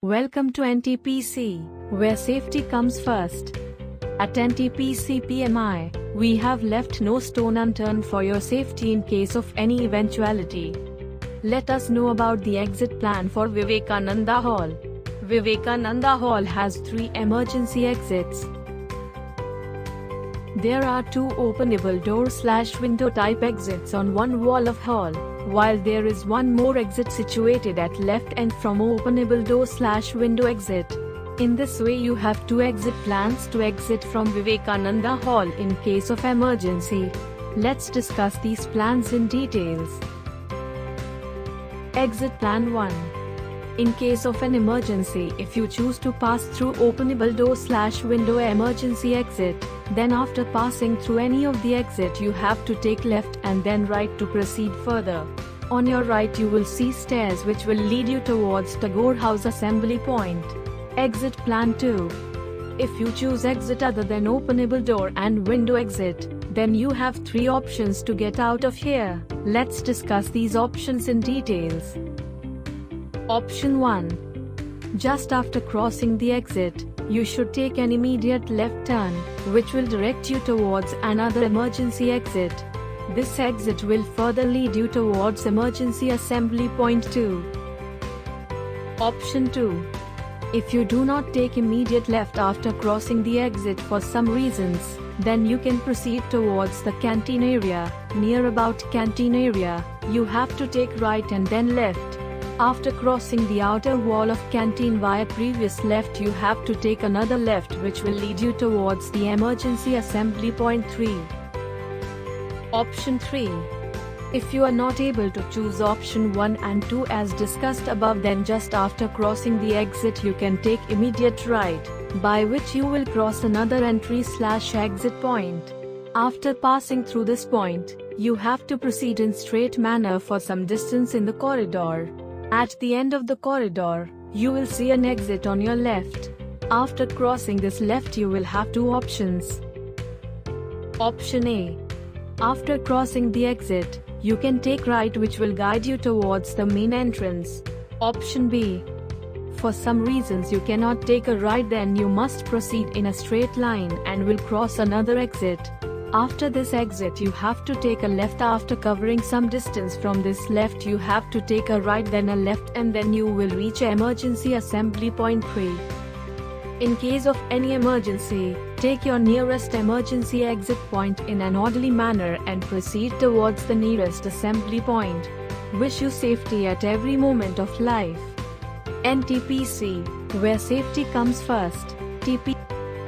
Welcome to NTPC, where safety comes first. At NTPC PMI, we have left no stone unturned for your safety in case of any eventuality. Let us know about the exit plan for Vivekananda Hall. Vivekananda Hall has 3 emergency exits. There are 2 openable door/window type exits on one wall of hall, while there is one more exit situated at left end from openable door/window exit. In this way you have 2 exit plans to exit from Vivekananda Hall in case of emergency. Let's discuss these plans in details. Exit Plan 1. In case of an emergency, if you choose to pass through openable door/window emergency exit, then after passing through any of the exit you have to take left and then right to proceed further. On your right you will see stairs which will lead you towards Tagore House Assembly Point. Exit Plan 2. If you choose exit other than openable door and window exit, then you have 3 options to get out of here. Let's discuss these options in details. Option 1. Just after crossing the exit, you should take an immediate left turn, which will direct you towards another emergency exit. This exit will further lead you towards Emergency Assembly Point 2. Option 2. If you do not take immediate left after crossing the exit for some reasons, then you can proceed towards the canteen area. Near about canteen area, you have to take right and then left. After crossing the outer wall of canteen via previous left, you have to take another left which will lead you towards the Emergency Assembly Point 3. Option 3. If you are not able to choose option 1 and 2 as discussed above, then just after crossing the exit you can take immediate right, by which you will cross another entry/exit point. After passing through this point, you have to proceed in straight manner for some distance in the corridor. At the end of the corridor, you will see an exit on your left. After crossing this left you will have 2 options. Option A. After crossing the exit, you can take right which will guide you towards the main entrance. Option B. For some reasons you cannot take a right, then you must proceed in a straight line and will cross another exit. After this exit you have to take a left. After covering some distance from this left you have to take a right, then a left, and then you will reach Emergency Assembly Point 3. In case of any emergency, take your nearest emergency exit point in an orderly manner and proceed towards the nearest assembly point. Wish you safety at every moment of life. NTPC, where safety comes first. TP